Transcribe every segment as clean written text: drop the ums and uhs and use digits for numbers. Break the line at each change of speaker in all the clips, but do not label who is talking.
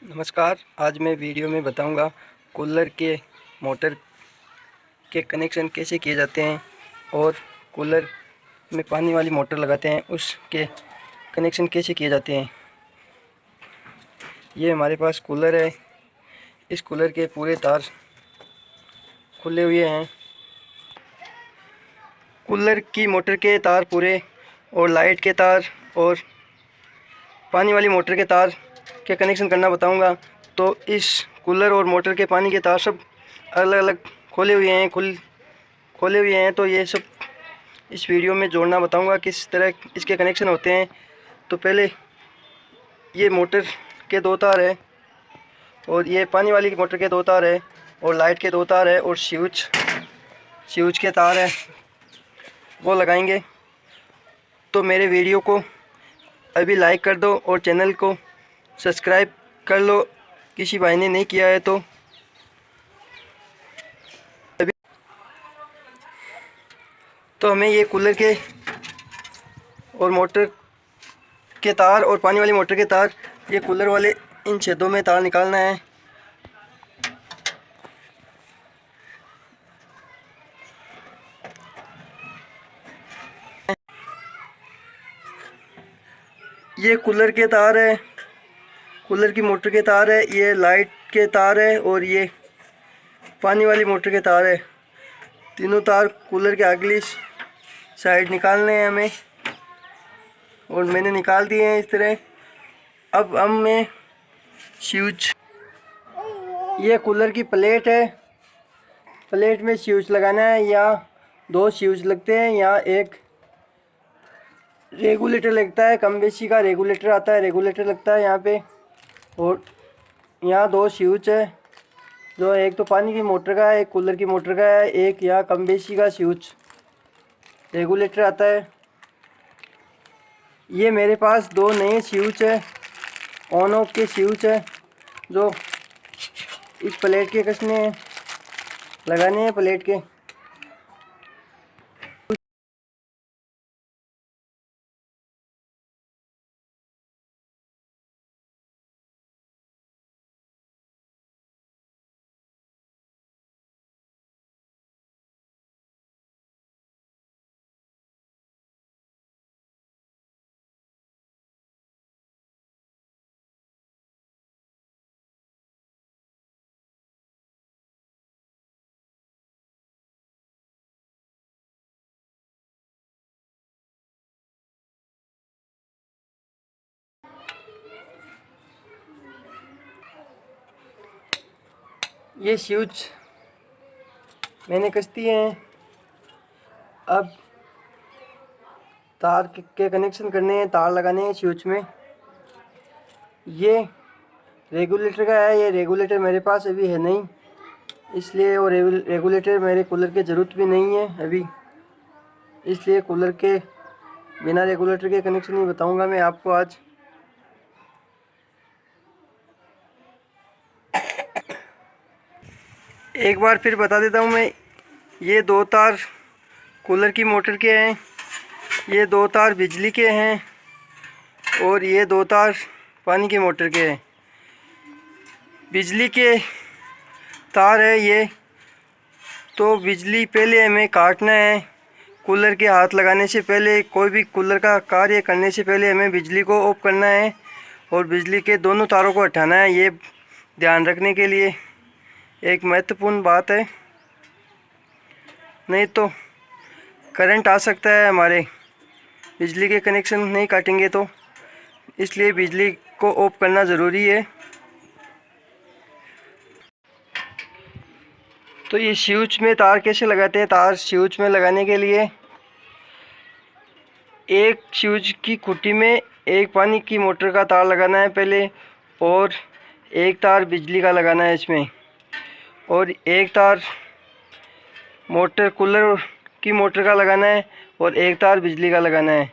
नमस्कार। आज मैं वीडियो में बताऊंगा कूलर के मोटर के कनेक्शन कैसे किए जाते हैं और कूलर में पानी वाली मोटर लगाते हैं उसके कनेक्शन कैसे किए जाते हैं। ये हमारे पास कूलर है। इस कूलर के पूरे तार खुले हुए हैं। कूलर की मोटर के तार पूरे और लाइट के तार और पानी वाली मोटर के तार के कनेक्शन करना बताऊंगा। तो इस कूलर और मोटर के पानी के तार सब अलग अलग खोले हुए हैं तो ये सब इस वीडियो में जोड़ना बताऊंगा किस तरह इसके कनेक्शन होते हैं। तो पहले ये मोटर के दो तार है और ये पानी वाली मोटर के दो तार है और लाइट के दो तार है और स्विच के तार है, वो लगाएंगे। तो मेरे वीडियो को अभी लाइक कर दो और चैनल को सब्सक्राइब कर लो किसी भाई ने नहीं किया है तो अभी। तो हमें ये कूलर के और मोटर के तार और पानी वाली मोटर के तार, ये कूलर वाले इन छेदों में तार निकालना है। ये कूलर के तार है, कूलर की मोटर के तार है, ये लाइट के तार है और ये पानी वाली मोटर के तार है। तीनों तार कूलर के अगली साइड निकालने हैं हमें और मैंने निकाल दिए हैं इस तरह। अब मैं स्विच, ये कूलर की प्लेट है, प्लेट में स्विच लगाना है। या दो स्विच लगते हैं, या एक रेगुलेटर लगता है, कम बेसी का रेगुलेटर आता है, रेगुलेटर लगता है यहाँ पे। और यहाँ दो स्विच है, जो एक तो पानी की मोटर का है, एक कूलर की मोटर का है, एक यहाँ कम बेसी का स्विच रेगुलेटर आता है। ये मेरे पास दो नए स्विच है, ऑन ऑफ के स्विच है, जो इस प्लेट के कसने हैं, लगाने हैं प्लेट के। ये स्विच मैंने कस दिए हैं। अब तार के कनेक्शन करने हैं, तार लगाने हैं स्विच में। ये रेगुलेटर का है, ये रेगुलेटर मेरे पास अभी है नहीं, इसलिए वो रेगुलेटर मेरे कूलर की ज़रूरत भी नहीं है अभी, इसलिए कूलर के बिना रेगुलेटर के कनेक्शन ही बताऊंगा मैं आपको आज। एक बार फिर बता देता हूँ मैं। ये दो तार कूलर की मोटर के हैं, ये दो तार बिजली के हैं और ये दो तार पानी की मोटर के हैं। बिजली के तार है ये, तो बिजली पहले हमें काटना है। कूलर के हाथ लगाने से पहले, कोई भी कूलर का कार्य करने से पहले हमें बिजली को ऑफ करना है और बिजली के दोनों तारों को हटाना है। ये ध्यान रखने के लिए एक महत्वपूर्ण बात है, नहीं तो करंट आ सकता है हमारे, बिजली के कनेक्शन नहीं काटेंगे तो, इसलिए बिजली को ऑफ करना ज़रूरी है। तो ये स्विच में तार कैसे लगाते हैं। तार स्विच में लगाने के लिए एक स्विच की खुटी में एक पानी की मोटर का तार लगाना है पहले, और एक तार बिजली का लगाना है इसमें, और एक तार मोटर कूलर की मोटर का लगाना है और एक तार बिजली का लगाना है।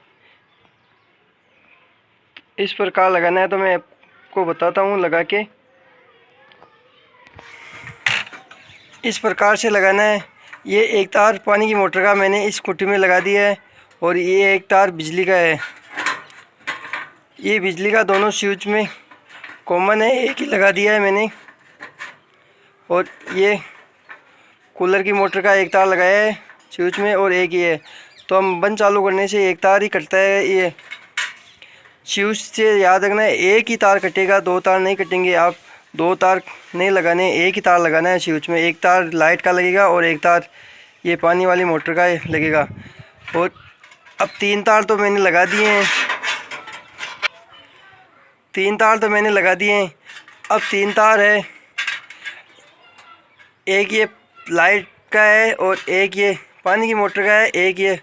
इस प्रकार लगाना है, तो मैं आपको बताता हूँ लगा के। इस प्रकार से लगाना है। ये एक तार पानी की मोटर का मैंने इस खुटी में लगा दिया है और ये एक तार बिजली का है। ये बिजली का दोनों स्विच में कॉमन है, एक ही लगा दिया है मैंने। और ये कूलर की मोटर का एक तार लगाया है स्विच में और एक ही है। तो हम बंद चालू करने से एक तार ही कटता है। ये स्विच से याद रखना है, एक ही तार कटेगा, दो तार नहीं कटेंगे। आप दो तार नहीं लगाने, एक ही तार लगाना है स्विच में। एक तार लाइट का लगेगा और एक तार ये पानी वाली मोटर का लगेगा। और अब तीन तार तो मैंने लगा दिए हैं, तीन तार तो मैंने लगा दिए हैं। अब तीन तार है, एक ये लाइट का है और एक ये पानी की मोटर का है, एक ये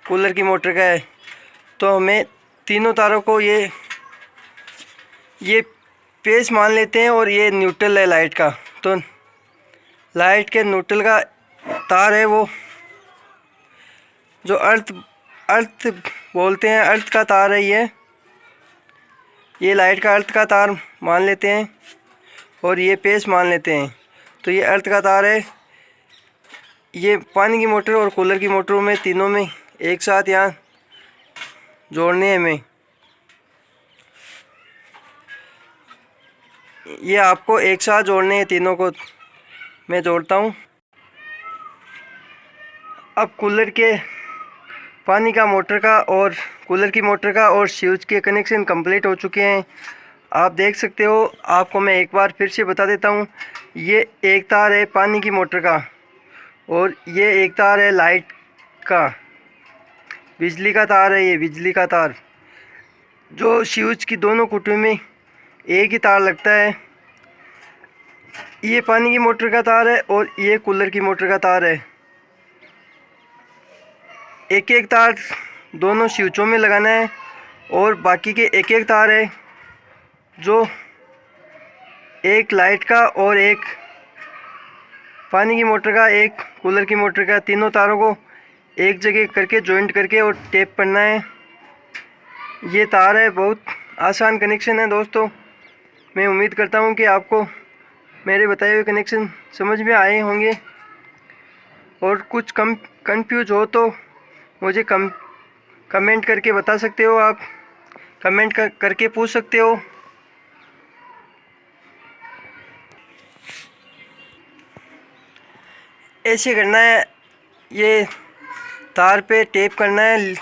कूलर की मोटर का है। तो हमें तीनों तारों को ये पेस मान लेते हैं और ये न्यूट्रल है लाइट का। तो लाइट के न्यूट्रल का तार है वो जो अर्थ बोलते हैं, अर्थ का तार है ये लाइट का अर्थ का तार मान लेते हैं और ये पेस मान लेते हैं। तो ये अर्थ का तार है, ये पानी की मोटर और कूलर की मोटरों में तीनों में एक साथ यहाँ जोड़ने हैं हमें। ये आपको एक साथ जोड़ने हैं, तीनों को मैं जोड़ता हूँ। अब कूलर के पानी का मोटर का और कूलर की मोटर का और स्विच के कनेक्शन कंप्लीट हो चुके हैं, आप देख सकते हो। आपको मैं एक बार फिर से बता देता हूँ, ये एक तार है पानी की मोटर का और ये एक तार है लाइट का, बिजली का तार है। ये बिजली का तार जो स्विच की दोनों कुटियों में एक ही तार लगता है। ये पानी की मोटर का तार है और ये कूलर की मोटर का तार है। एक एक तार दोनों स्विचों में लगाना है और बाकी के एक एक तार है जो एक लाइट का और एक पानी की मोटर का, एक कूलर की मोटर का, तीनों तारों को एक जगह करके जॉइंट करके और टेप करना है। ये तार है, बहुत आसान कनेक्शन है दोस्तों। मैं उम्मीद करता हूँ कि आपको मेरे बताए हुए कनेक्शन समझ में आए होंगे। और कुछ कंफ्यूज हो तो मुझे कमेंट करके बता सकते हो, आप कमेंट करके पूछ सकते हो। ऐसे करना है, ये तार पे टेप करना है,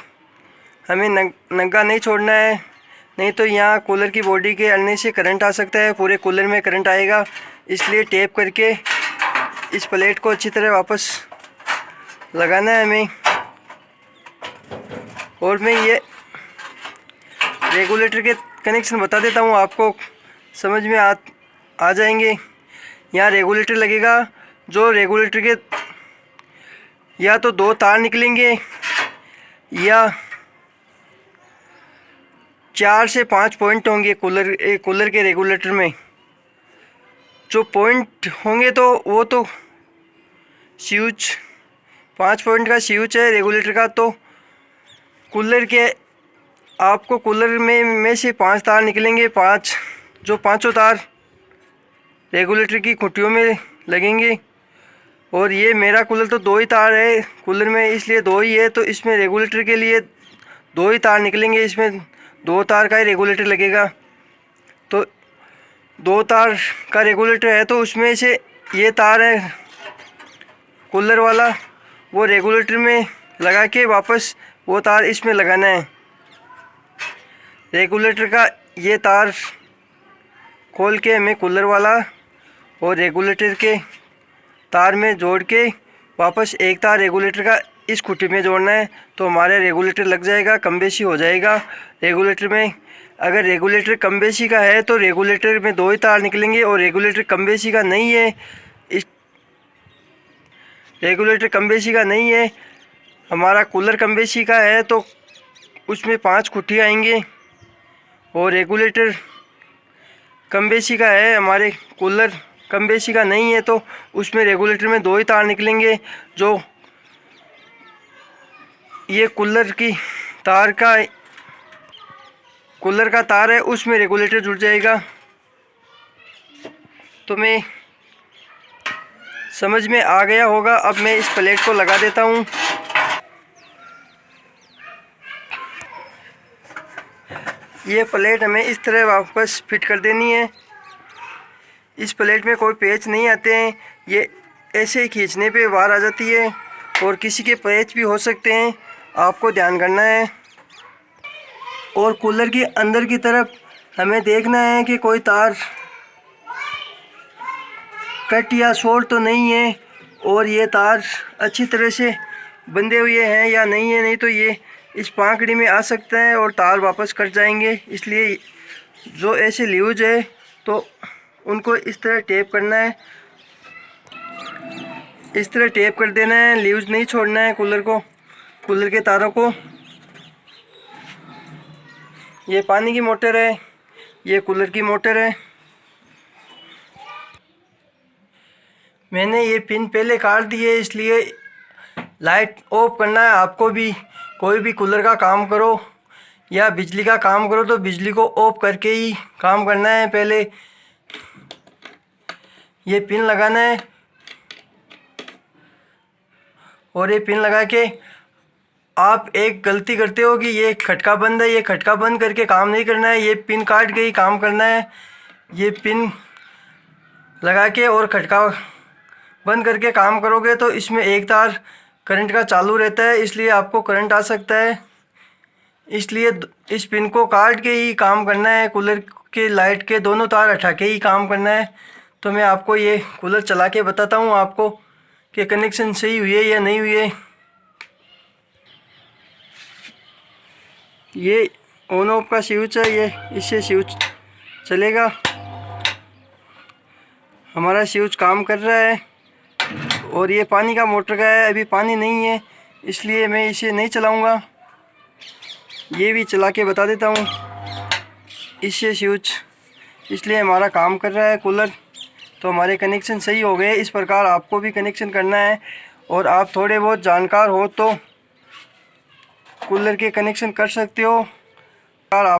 हमें नंगा नहीं छोड़ना है, नहीं तो यहाँ कूलर की बॉडी के अड़ने से करंट आ सकता है, पूरे कूलर में करंट आएगा। इसलिए टेप करके इस प्लेट को अच्छी तरह वापस लगाना है हमें। और मैं ये रेगुलेटर के कनेक्शन बता देता हूँ, आपको समझ में आ जाएंगे। यहाँ रेगुलेटर लगेगा, जो रेगुलेटर के या तो दो तार निकलेंगे या 4 से 5 पॉइंट होंगे कूलर के रेगुलेटर में। जो पॉइंट होंगे तो वो तो स्विच 5 पॉइंट का स्विच है रेगुलेटर का। तो कूलर के आपको कूलर में से 5 तार निकलेंगे, जो पांचों तार रेगुलेटर की खुटियों में लगेंगे। और ये मेरा कूलर तो 2 ही तार है कूलर में, इसलिए 2 ही है। तो इसमें रेगुलेटर के लिए 2 ही तार निकलेंगे, इसमें 2 तार का ही रेगुलेटर लगेगा। तो 2 तार का रेगुलेटर है तो उसमें से ये तार है कूलर वाला, वो रेगुलेटर में लगा के वापस वो तार इसमें लगाना है। रेगुलेटर का ये तार खोल के हमें कूलर वाला और रेगुलेटर के तार में जोड़ के वापस एक तार रेगुलेटर का इस खुटी में जोड़ना है। तो हमारे रेगुलेटर लग जाएगा, कम बेशी हो जाएगा रेगुलेटर में। अगर रेगुलेटर कम बेशी का है तो रेगुलेटर में 2 ही तार निकलेंगे, और रेगुलेटर कम बेशी का नहीं है, रेगुलेटर कम बेशी का नहीं है, हमारा कूलर कम बेशी का है तो उसमें 5 खुटी आएंगे। और रेगुलेटर कम बेशी का है, हमारे कूलर कम बेशी का नहीं है, तो उसमें रेगुलेटर में 2 ही तार निकलेंगे। जो ये कूलर का तार है उसमें रेगुलेटर जुड़ जाएगा। तो मैं समझ में आ गया होगा। अब मैं इस प्लेट को लगा देता हूँ। ये प्लेट हमें इस तरह वापस फिट कर देनी है। इस प्लेट में कोई पेच नहीं आते हैं, ये ऐसे ही खींचने पे बाहर आ जाती है और किसी के पेच भी हो सकते हैं, आपको ध्यान करना है। और कूलर के अंदर की तरफ हमें देखना है कि कोई तार कट या शॉर्ट तो नहीं है और ये तार अच्छी तरह से बंधे हुए हैं या नहीं है, नहीं तो ये इस पाकड़ी में आ सकता है और तार वापस कट जाएंगे। इसलिए जो ऐसे ल्यूज है तो उनको इस तरह टेप करना है, इस तरह टेप कर देना है, ल्यूज नहीं छोड़ना है कूलर के तारों को। ये पानी की मोटर है, ये कूलर की मोटर है। मैंने ये पिन पहले काट दी है, इसलिए लाइट ऑफ करना है आपको भी। कोई भी कूलर का काम करो या बिजली का काम करो तो बिजली को ऑफ करके ही काम करना है। पहले ये पिन लगाना है और ये पिन लगा के आप एक गलती करते हो कि ये खटका बंद है, ये खटका बंद करके काम नहीं करना है, ये पिन काट के ही काम करना है। ये पिन लगा के और खटका बंद करके काम करोगे तो इसमें एक तार करंट का चालू रहता है, इसलिए आपको करंट आ सकता है। इसलिए इस पिन को काट के ही काम करना है, कूलर के लाइट के दोनों तार हटा के ही काम करना है। तो मैं आपको ये कूलर चला के बताता हूँ आपको कि कनेक्शन सही हुई है या नहीं हुई है। ये ऑन ऑफ का स्विच है, ये इससे स्विच चलेगा। हमारा स्विच काम कर रहा है और ये पानी का मोटर का है, अभी पानी नहीं है इसलिए मैं इसे नहीं चलाऊंगा। ये भी चला के बता देता हूँ, इससे स्विच इसलिए हमारा काम कर रहा है कूलर। तो हमारे कनेक्शन सही हो गए। इस प्रकार आपको भी कनेक्शन करना है और आप थोड़े बहुत जानकार हो तो कूलर के कनेक्शन कर सकते हो। आप